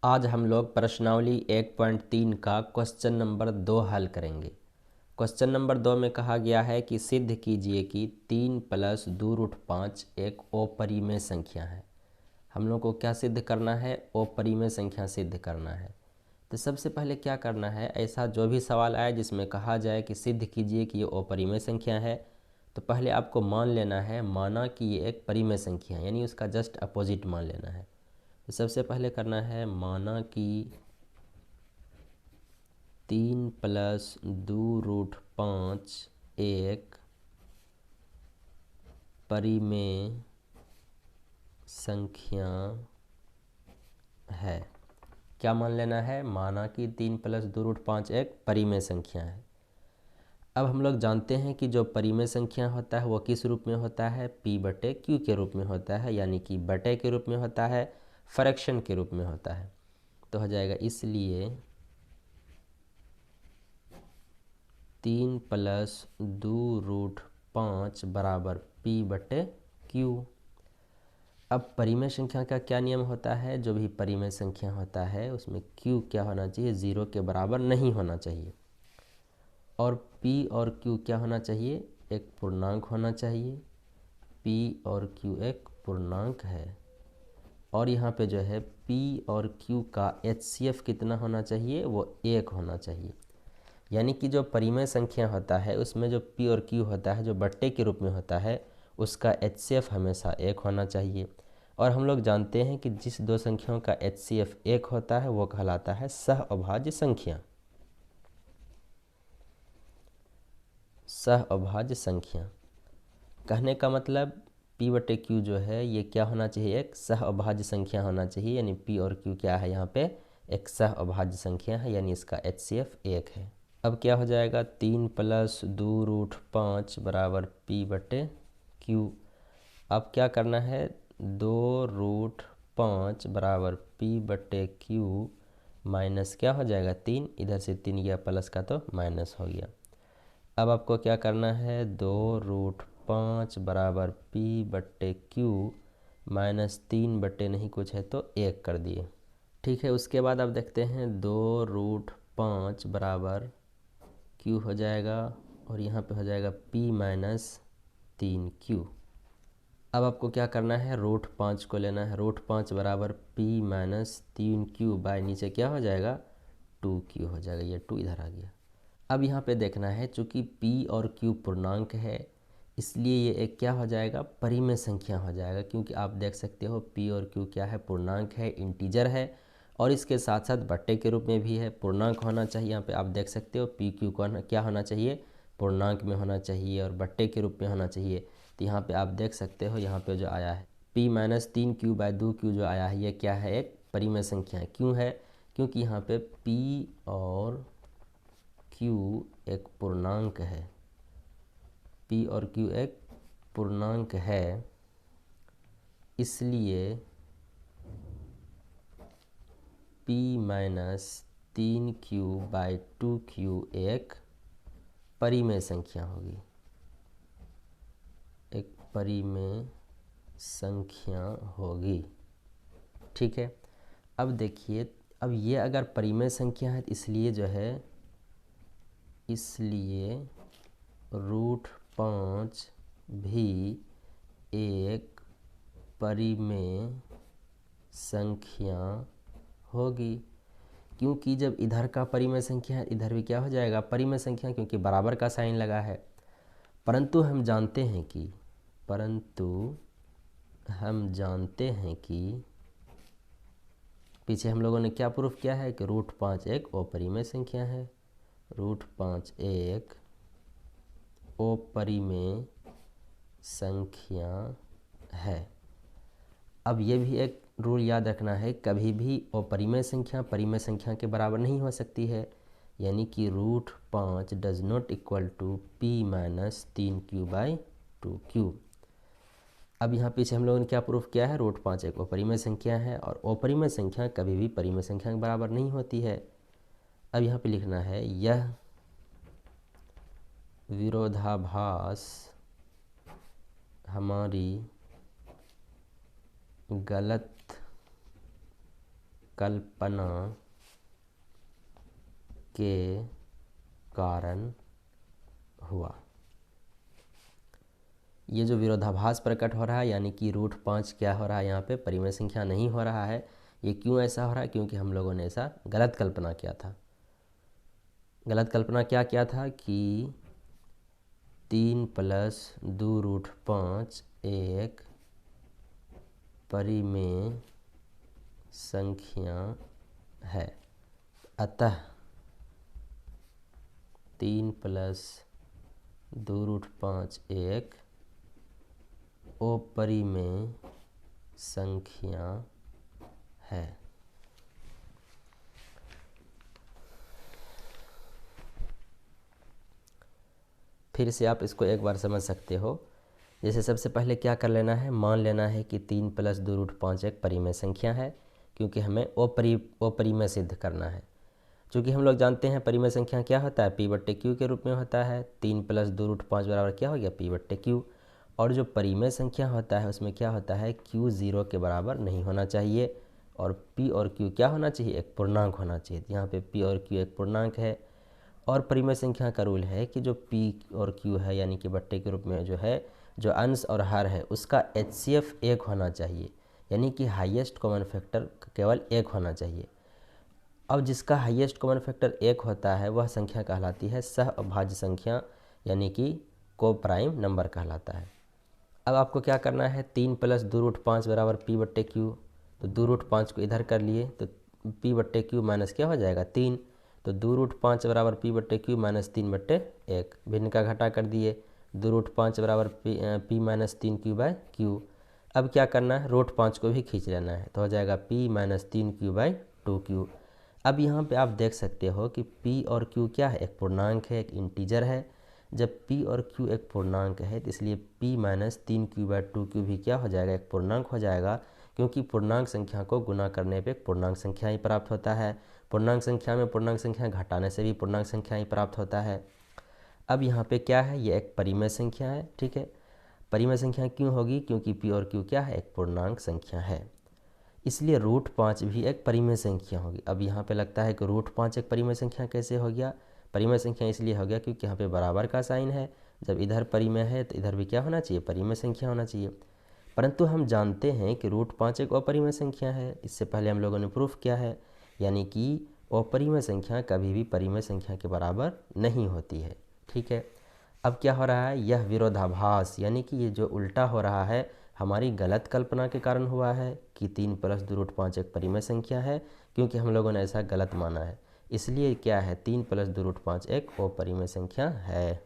आज हम लोग प्रश्नावली 1.3 का क्वेश्चन नंबर 2 हल करेंगे। क्वेश्चन नंबर 2 में कहा गया है कि सिद्ध कीजिए कि 3 + 2√5 एक अपरिमेय संख्या है। हम लोग को क्या सिद्ध करना है? अपरिमेय संख्या सिद्ध करना है। तो सबसे पहले क्या करना है, ऐसा जो भी सवाल आए जिसमें कहा जाए कि सिद्ध कीजिए कि ये अपरिमेय संख्या है, तो पहले आपको मान लेना है, माना कि ये एक परिमेय संख्या है, यानी उसका जस्ट अपोजिट मान लेना है। तो सबसे पहले करना है, माना कि 3 + 2√5 एक परिमेय संख्या है। क्या मान लेना है? माना कि 3 + 2√5 एक परिमेय संख्या है। अब हम लोग जानते हैं कि जो परिमेय संख्या होता है वो किस रूप में होता है? p/q के रूप में होता है, यानी कि बटे के रूप में होता है, फ्रैक्शन के रूप में होता है। तो हो जाएगा इसलिए 3 + 2√5 बराबर p/q। अब परिमेय संख्या का क्या नियम होता है? जो भी परिमेय संख्या होता है उसमें q क्या होना चाहिए? 0 के बराबर नहीं होना चाहिए। और p और q क्या होना चाहिए? एक पूर्णांक होना चाहिए। p और q एक पूर्णांक है। और यहाँ पे जो है p और q का HCF कितना होना चाहिए? वो 1 होना चाहिए। यानी कि जो परिमेय संख्या होता है उसमें जो p और q होता है, जो बट्टे के रूप में होता है, उसका HCF हमेशा 1 होना चाहिए। और हम लोग जानते हैं कि जिस दो संख्याओं का HCF 1 होता है वो कहलाता है सहअभाज्य संख्या। सहअभाज्य संख्या कहने का मतलब p/q जो है ये क्या होना चाहिए? एक सहअभाज्य संख्या होना चाहिए। यानी p और q क्या है? यहाँ पे एक सहअभाज्य संख्या है, यानी इसका HCF 1 है। अब क्या हो जाएगा? 3 + 2√5 बराबर p/q। अब क्या करना है? 2√5 बराबर p/q माइनस क्या हो जाएगा? 3। इधर से 3 गया प्लस का तो माइनस हो गया। अब आपको क्या करना है? 2√5 बराबर p/q माइनस 3 बटे नहीं कुछ है तो 1 कर दिए। ठीक है, उसके बाद अब देखते हैं 2√5 बराबर q हो जाएगा और यहाँ पे हो जाएगा p - 3q। अब आपको क्या करना है? √5 को लेना है। √5 बराबर p - 3q बाय नीचे क्या हो जाएगा? 2q हो जाएगा। ये 2 इधर आ गया। अब यहाँ पे देखना है, चूँकि p और q पूर्णांक है इसलिए ये एक क्या हो जाएगा? परिमेय संख्या हो जाएगा। क्योंकि आप देख सकते हो p और q क्या है? पूर्णांक है, इंटीजर है, और इसके साथ साथ बट्टे के रूप में भी है। पूर्णांक होना चाहिए। यहाँ पे आप देख सकते हो p q को क्या होना चाहिए? पूर्णांक में होना चाहिए और बट्टे के रूप में होना चाहिए। तो यहाँ पे आप देख सकते हो, यहाँ पे जो आया है p - 3q बाय 2q जो आया है ये क्या है? एक परिमेय संख्या है। क्यों है? क्योंकि यहाँ पे p और q एक पूर्णांक है। p और q एक पूर्णांक है, इसलिए p - 3q बाय 2q एक परिमेय संख्या होगी। एक परिमेय संख्या होगी। ठीक है, अब देखिए, अब ये अगर परिमेय संख्या है इसलिए जो है, इसलिए √5 भी एक परिमेय संख्या होगी। क्योंकि जब इधर का परिमेय संख्या है इधर भी क्या हो जाएगा? परिमेय संख्या, क्योंकि बराबर का साइन लगा है। परंतु हम जानते हैं कि पीछे हम लोगों ने क्या प्रूफ किया है कि √5 एक अपरिमेय संख्या है। √5 एक अपरिमेय संख्या है। अब ये भी एक रूल याद रखना है, कभी भी अपरिमेय संख्या परिमेय संख्या के बराबर नहीं हो सकती है। यानी कि √5 does not equal to p - 3q by 2q। अब यहाँ पीछे हम लोगों ने क्या प्रूफ किया है? √5 एक अपरिमेय संख्या है और अपरिमेय संख्या कभी भी परिमेय संख्या के बराबर नहीं होती है। अब यहाँ पे लिखना है, यह विरोधाभास हमारी गलत कल्पना के कारण हुआ। ये जो विरोधाभास प्रकट हो रहा है, यानी कि √5 क्या हो रहा है, यहाँ पे परिमेय संख्या नहीं हो रहा है। ये क्यों ऐसा हो रहा है? क्योंकि हम लोगों ने ऐसा गलत कल्पना किया था। गलत कल्पना क्या किया था कि 3 + 2√5 एक परिमेय संख्या है, अतः 3 + 2√5 एक अपरिमेय संख्या है। फिर से आप इसको एक बार समझ सकते हो। जैसे सबसे पहले क्या कर लेना है, मान लेना है कि 3 + 2√5 एक परिमेय संख्या है, क्योंकि हमें अपरिमेय सिद्ध करना है। चूँकि हम लोग जानते हैं परिमेय संख्या क्या होता है, P/Q के रूप में होता है। 3 + 2√5 बराबर क्या हो गया, P/Q। और जो परिमेय संख्या होता है उसमें क्या होता है, Q 0 के बराबर नहीं होना चाहिए और P और Q क्या होना चाहिए, एक पूर्णांक होना चाहिए। यहाँ पे P और Q एक पूर्णांक है। और परिमेय संख्या का रूल है कि जो P और Q है यानी कि बट्टे के रूप में जो है, जो अंश और हर है उसका HCF 1 होना चाहिए, यानी कि हाईएस्ट कॉमन फैक्टर केवल 1 होना चाहिए। अब जिसका हाईएस्ट कॉमन फैक्टर 1 होता है वह संख्या कहलाती है सहअभाज्य संख्या, यानी कि को प्राइम नंबर कहलाता है। अब आपको क्या करना है, 3 + 2√5 बराबर P/Q। तो 2√5 को इधर कर लिए तो P/Q माइनस क्या हो जाएगा, 3। तो 2√5 बराबर P/Q माइनस 3/1। भिन्न का घटा कर दिए, 2√5 बराबर P माइनस 3Q/Q। अब क्या करना है, √5 को भी खींच लेना है, तो हो जाएगा P माइनस 3Q/2Q। अब यहाँ पे आप देख सकते हो कि P और Q क्या है, एक पूर्णांक है, एक इंटीजर है। जब P और Q एक पूर्णांक है तो इसलिए P माइनस 3Q/2Q भी क्या हो जाएगा, एक पूर्णांक हो जाएगा, क्योंकि पूर्णांक संख्या को गुना करने पे एक पूर्णांक संख्या ही प्राप्त होता है। पूर्णांक संख्या में पूर्णांक संख्या घटाने से भी पूर्णांक संख्या ही प्राप्त होता है। अब यहाँ पे क्या है, ये एक परिमेय संख्या है, ठीक है। परिमेय संख्या क्यों होगी, क्योंकि P और Q क्या है, एक पूर्णांक संख्या है, इसलिए √5 भी एक परिमेय संख्या होगी। अब यहाँ पे लगता है कि √5 एक परिमेय संख्या कैसे हो गया, परिमेय संख्या इसलिए हो गया क्योंकि यहाँ पे बराबर का साइन है। जब इधर परिमेय है तो इधर भी क्या होना चाहिए, परिमेय संख्या होना चाहिए। परंतु हम जानते हैं कि √5 एक अपरिमेय संख्या है, इससे पहले हम लोगों ने प्रूफ किया है, यानी कि अपरिमेय संख्या कभी भी परिमेय संख्या के बराबर नहीं होती है, ठीक है। अब क्या हो रहा है, यह विरोधाभास यानी कि ये जो उल्टा हो रहा है हमारी गलत कल्पना के कारण हुआ है कि 3 + 2√5 एक परिमेय संख्या है, क्योंकि हम लोगों ने ऐसा गलत माना है। इसलिए क्या है, 3 + 2√5 एक अपरिमेय संख्या है।